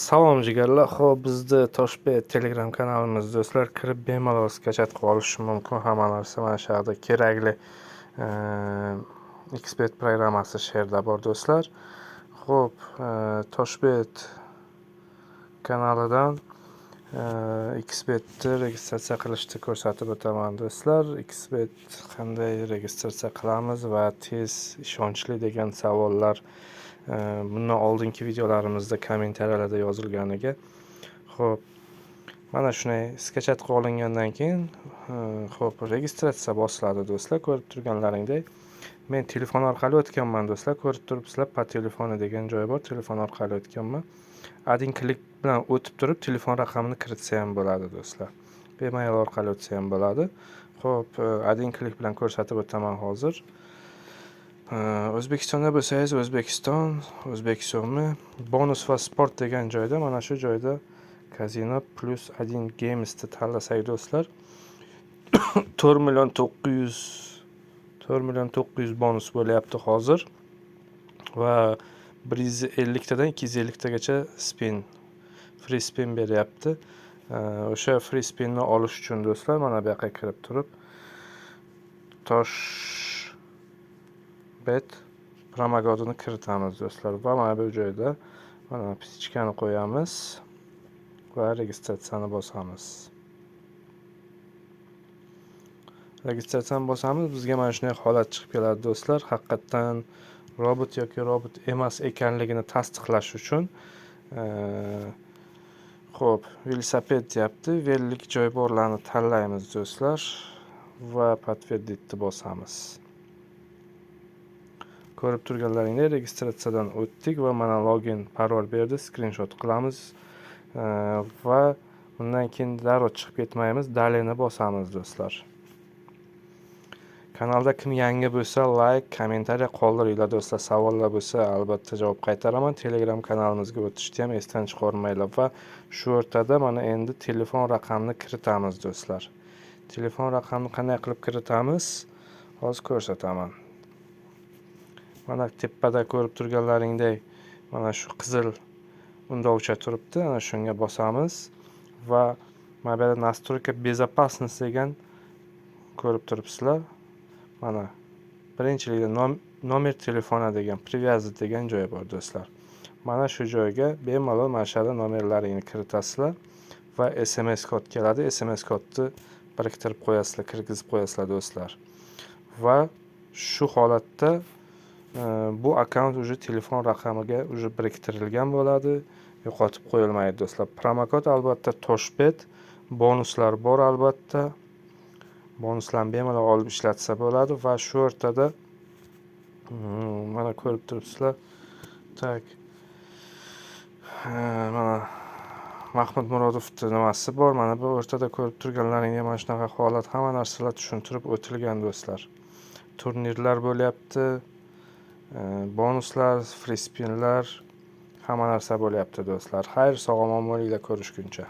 Salom jigarlar. Xo'p, bizda Toshbet Telegram kanalimiz do'stlar, kirib bemalol skachat qilib olish mumkin. Hamma narsa mana shu yerda kerakli Xpert programmasi shu yerda bor do'stlar. Xo'p, Toshbet kanalidan Xpertni registratsiya qilishni ko'rsatib o'taman do'stlar. Xpert qanday registratsiya qilamiz va tez, ishonchli degan savollar bundan oldingi videolarimizda kommentariyalarda yozilganiga. Xo'p, mana shunday skachat qilib olingandan keyin xo'p, registratsiya bosiladi do'stlar. Ko'rib turganlaringdek, men telefon orqali o'tganman do'stlar. Ko'rib turibsizlar, po telefoni degan joy bor. Telefon orqali o'tganman. Adin klik bilan o'tib turib, telefon raqamini kiritsa ham bo'ladi do'stlar. Email orqali o'tsa ham bo'ladi. Xo'p, adin klik bilan ko'rsatib o'taman hozir. O'zbekistonda bo'lsangiz o'zbek so'mi, bonus va sport degan joyda, mana shu joyda Casino plus 1 Games'ni tanlasak do'stlar, 4.900.000 bonus bo'lyapti hozir va 150 tadan 250 tagacha free spin beryapti. O'sha free spinni olish uchun do'stlar, mana bu yoqqa kirib turib, Toshbet promokodini kiritamiz do'stlar va mana bu joyda mana psichkani qo'yamiz va registratsiyani bosamiz. Registratsiyani bosamiz, bizga mana shunday holat chiqib keladi do'stlar. Haqiqatan robot yoki robot emas ekanligini tasdiqlash uchun xo'p, velosiped deyapti. Vellik joy borlarni tanlaymiz do'stlar va подтвердитni bosamiz. Ko'rib turganlaringdek, registratsiyadan o'tdik va mana login parol berdi, screenshot qilamiz va undan keyin darrov chiqib ketmaymiz, dalini bosamiz do'stlar. Kanalda kim yangi bo'lsa, like, kommentariya qoldiringlar do'stlar. Savollar bo'lsa, albatta javob qaytaraman. Telegram kanalimizga o'tishni ham esdan chiqarmanglar va shu o'rtada mana endi telefon raqamini kiritamiz do'stlar. Telefon raqamini qanday qilib kiritamiz? Hozir ko'rsataman. Mana tepada ko'rib turganlaringdek, mana shu qizil undovcha turibdi. Ana shunga bosamiz va mana bu yerda настройка безопасности degan ko'rib turibsizlar. Mana birinchilikda nomer telefona degan, привязать degan joy bor do'stlar. Mana shu joyga bemalol mana shu yerda nomerlaringni kiritasizlar va SMS kod keladi. SMS kodni biriktirib qo'yasizlar, kirgizib qo'yasizlar do'stlar. Va shu holatda bu akkaunt уже telefon raqamiga уже biriktirilgan bo'ladi, yo'qotib qo'yilmaydi do'stlar. Promokod albatta Toshbet, bonuslar bor albatta. Bonuslarni bemalol olib ishlatsa bo'ladi va shu o'rtada mana ko'rib turibsizlar. Tak. Mana Mahmud Murodovning nimasi bor. Mana bu o'rtada ko'rib turganlaringga mana shunaqa holat, hamma narsalar tushuntirib o'tilgan do'stlar. Turnirlar bo'lyapti. Bonuslar, free spinlar, hamma narsa bo'lyapti do'stlar. Xayr, sog' omon bo'linglar, ko'rishguncha.